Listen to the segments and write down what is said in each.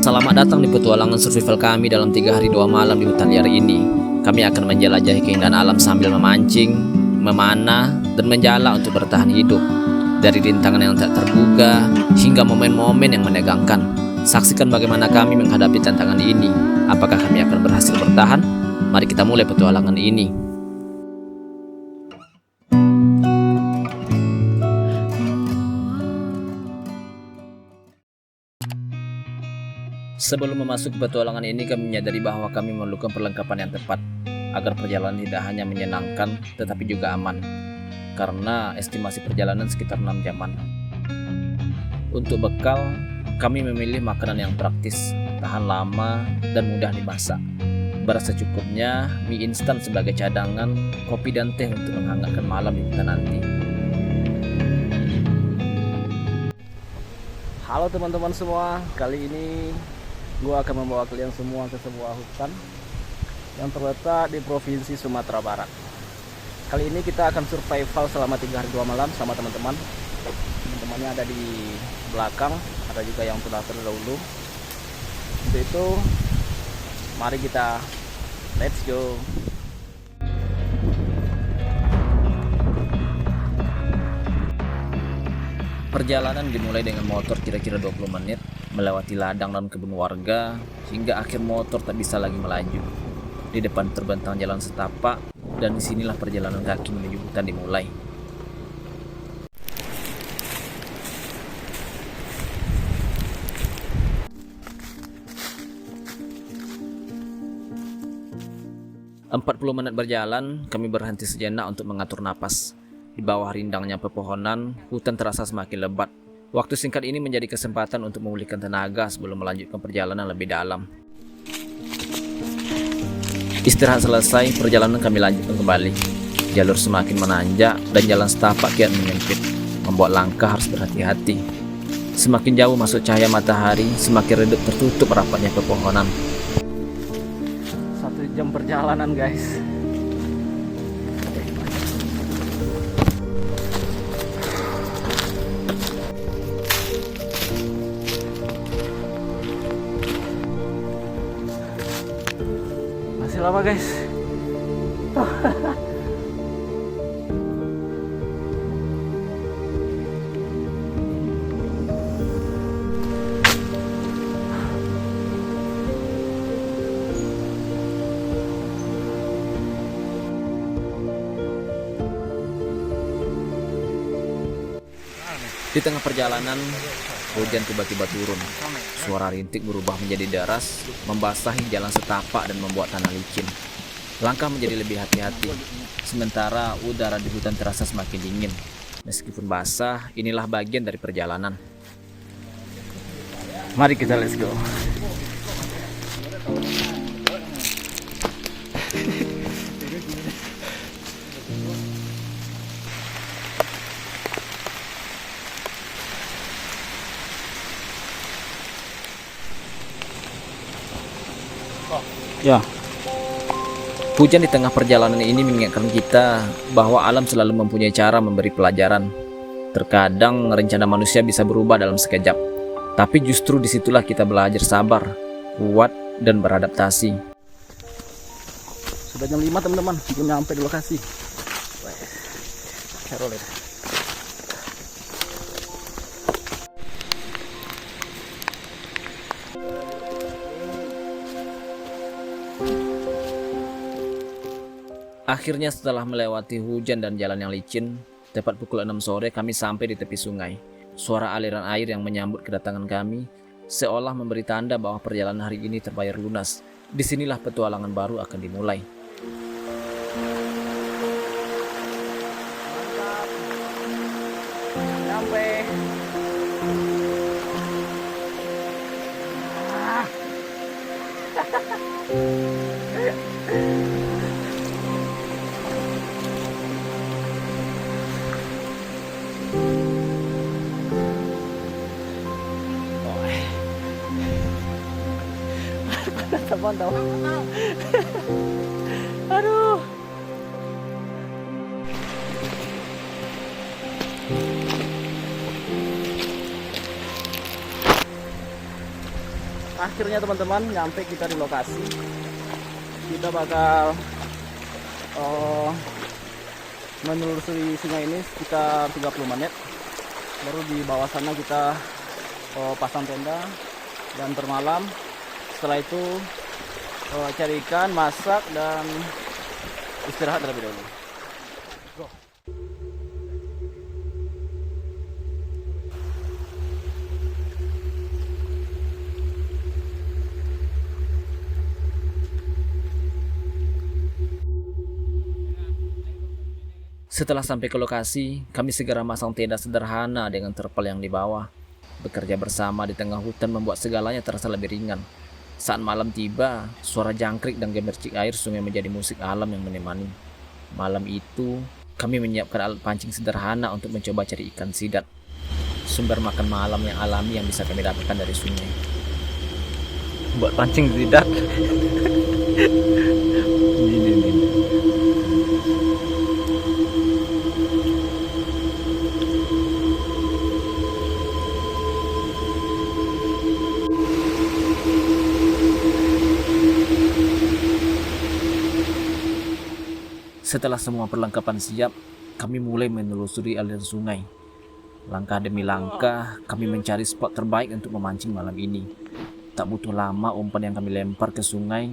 Selamat datang di petualangan survival kami dalam 3 hari 2 malam di hutan liar ini. Kami akan menjelajahi keindahan alam sambil memancing, memanah, dan menjala untuk bertahan hidup. Dari rintangan yang tak terduga hingga momen-momen yang menegangkan. Saksikan bagaimana kami menghadapi tantangan ini. Apakah kami akan berhasil bertahan? Mari kita mulai petualangan ini. Sebelum memasuki petualangan ini, kami menyadari bahwa kami memerlukan perlengkapan yang tepat agar perjalanan tidak hanya menyenangkan tetapi juga aman. Karena estimasi perjalanan sekitar 6 jaman. Untuk bekal, kami memilih makanan yang praktis, tahan lama, dan mudah dimasak. Beras secukupnya, mie instan sebagai cadangan, kopi dan teh untuk menghangatkan malam di hutan nanti. Halo teman-teman semua, kali ini gua akan membawa kalian semua ke sebuah hutan yang terletak di Provinsi Sumatera Barat. Kali ini kita akan survival selama 3 hari 2 malam sama teman-teman. Teman-temannya ada di belakang, ada juga yang sudah terdahulu. Untuk itu, mari kita let's go. Perjalanan dimulai dengan motor kira-kira 20 menit, melewati ladang dan kebun warga, hingga akhir motor tak bisa lagi melaju. Di depan terbentang jalan setapak, dan disinilah perjalanan kaki menuju hutan dimulai. Empat 40 menit berjalan, kami berhenti sejenak untuk mengatur napas. Di bawah rindangnya pepohonan, hutan terasa semakin lebat. Waktu singkat ini menjadi kesempatan untuk memulihkan tenaga sebelum melanjutkan perjalanan lebih dalam. Istirahat selesai, perjalanan kami lanjutkan kembali. Jalur semakin menanjak dan jalan setapak kian menyempit, membuat langkah harus berhati-hati. Semakin jauh masuk cahaya matahari, semakin redup tertutup rapatnya pepohonan. 1 jam perjalanan, guys. Masih lama, guys. Di tengah perjalanan, hujan tiba-tiba turun. Suara rintik berubah menjadi deras, membasahi jalan setapak dan membuat tanah licin. Langkah menjadi lebih hati-hati, sementara udara di hutan terasa semakin dingin. Meskipun basah, inilah bagian dari perjalanan. Mari kita let's go. Ya. Hujan di tengah perjalanan ini mengingatkan kita bahwa alam selalu mempunyai cara memberi pelajaran. Terkadang rencana manusia bisa berubah dalam sekejap, tapi justru disitulah kita belajar sabar, kuat, dan beradaptasi. Sudah jam 5 teman-teman, belum nyampe di lokasi. Akhirnya setelah melewati hujan dan jalan yang licin, tepat pukul 6 sore kami sampai di tepi sungai. Suara aliran air yang menyambut kedatangan kami seolah memberi tanda bahwa perjalanan hari ini terbayar lunas. Disinilah petualangan baru akan dimulai. Sampai. Teman tahu. Aduh. Akhirnya teman-teman, nyampe kita di lokasi. Kita bakal menelusuri sungai ini sekitar 30 menit. Baru di bawah sana kita pasang tenda dan bermalam. Setelah itu cari ikan, masak, dan istirahat terlebih dahulu. Setelah sampai ke lokasi, kami segera masang tenda sederhana dengan terpal yang di bawah. Bekerja bersama di tengah hutan membuat segalanya terasa lebih ringan. Saat malam tiba, suara jangkrik dan gemercik air sungai menjadi musik alam yang menemani. Malam itu, kami menyiapkan alat pancing sederhana untuk mencoba cari ikan sidat, sumber makan malam yang alami yang bisa kami dapatkan dari sungai. Buat pancing sidat. Ini. Setelah semua perlengkapan siap, kami mulai menelusuri aliran sungai. Langkah demi langkah, kami mencari spot terbaik untuk memancing malam ini. Tak butuh lama, umpan yang kami lempar ke sungai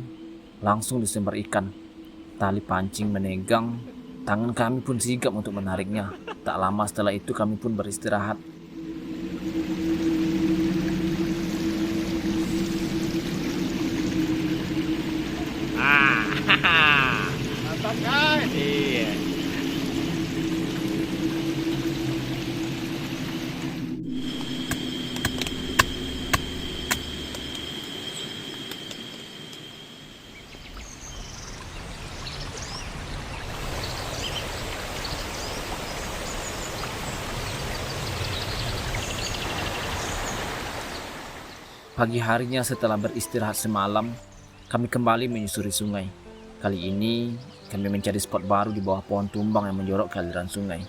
langsung disembar ikan. Tali pancing menegang, tangan kami pun sigap untuk menariknya. Tak lama setelah itu kami pun beristirahat. Iya. Pagi harinya setelah beristirahat semalam, kami kembali menyusuri sungai. Kali ini, kami mencari spot baru di bawah pohon tumbang yang menjorok ke aliran sungai.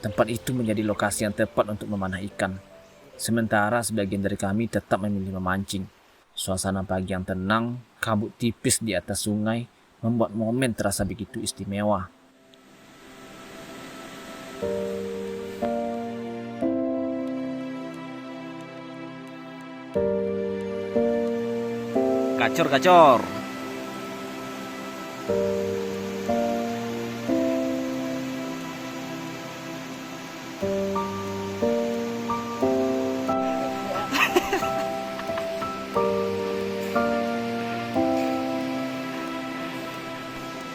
Tempat itu menjadi lokasi yang tepat untuk memanah ikan. Sementara sebagian dari kami tetap memilih memancing. Suasana pagi yang tenang, kabut tipis di atas sungai, membuat momen terasa begitu istimewa. Gacor.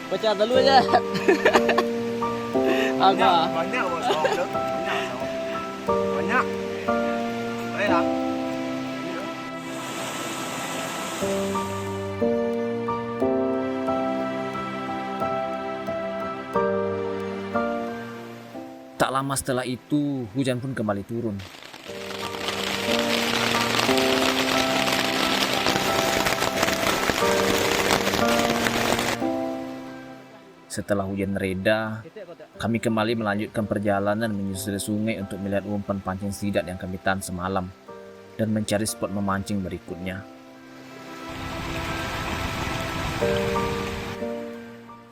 Baca dulu aja. Agak banyak banyak. Baiklah. Tak lama setelah itu, hujan pun kembali turun. Setelah hujan reda, kami kembali melanjutkan perjalanan menyusuri sungai untuk melihat umpan pancing sidat yang kami tahan semalam dan mencari spot memancing berikutnya.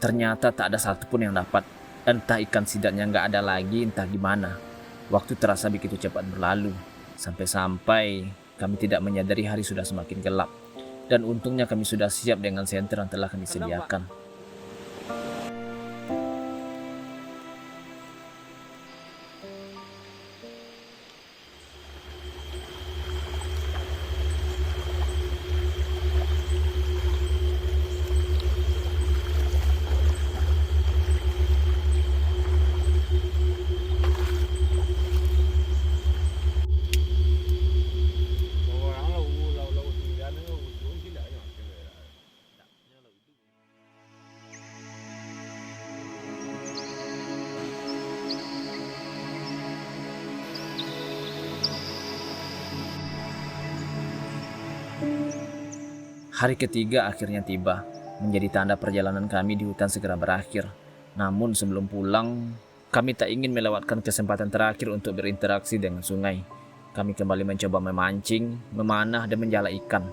Ternyata tak ada satupun yang dapat. Entah ikan sidatnya nggak ada lagi, entah gimana. Waktu terasa begitu cepat berlalu. Sampai-sampai kami tidak menyadari hari sudah semakin gelap. Dan untungnya kami sudah siap dengan senter yang telah kami sediakan. Hari ketiga akhirnya tiba, menjadi tanda perjalanan kami di hutan segera berakhir. Namun sebelum pulang, kami tak ingin melewatkan kesempatan terakhir untuk berinteraksi dengan sungai. Kami kembali mencoba memancing, memanah, dan menjala ikan.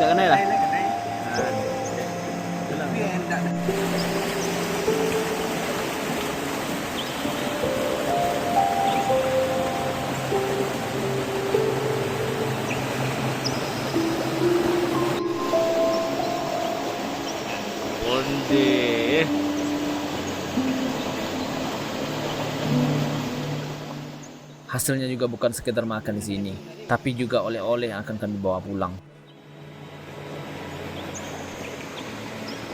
Nggak kena lah. Onde. Hasilnya juga bukan sekedar makan di sini, tapi juga oleh-oleh yang akan kami bawa pulang.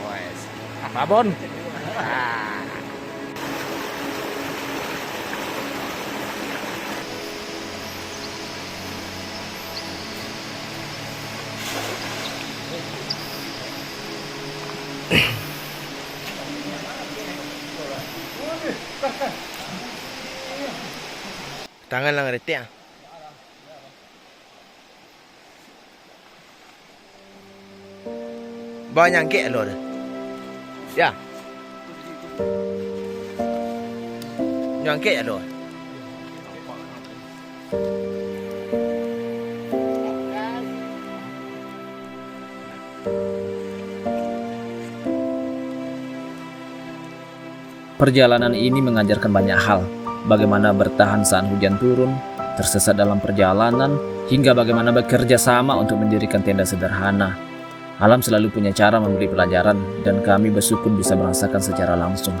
Wes. Apa Bon? Tangan lang rete ah. Banyak ke lo. Ya. Nyangke ya lo. Perjalanan ini mengajarkan banyak hal, bagaimana bertahan saat hujan turun, tersesat dalam perjalanan, hingga bagaimana bekerja sama untuk mendirikan tenda sederhana. Alam selalu punya cara memberi pelajaran, dan kami bersukun bisa merasakan secara langsung.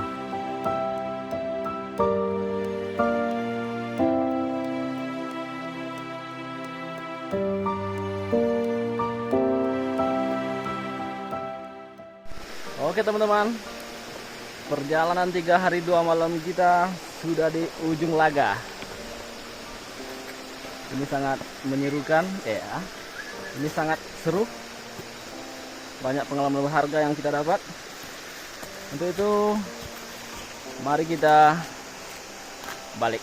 Oke teman-teman, perjalanan 3 hari 2 malam kita sudah di ujung Laga. Ini sangat menyerukan ya. Ini sangat seru. Banyak pengalaman berharga yang kita dapat. Untuk itu mari kita balik.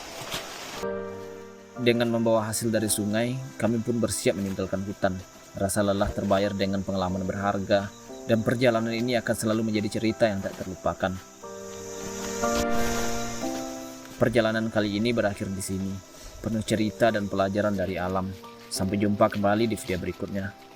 Dengan membawa hasil dari sungai, kami pun bersiap meninggalkan hutan. Rasa lelah terbayar dengan pengalaman berharga, dan perjalanan ini akan selalu menjadi cerita yang tak terlupakan. Perjalanan kali ini berakhir di sini, penuh cerita dan pelajaran dari alam. Sampai jumpa kembali di video berikutnya.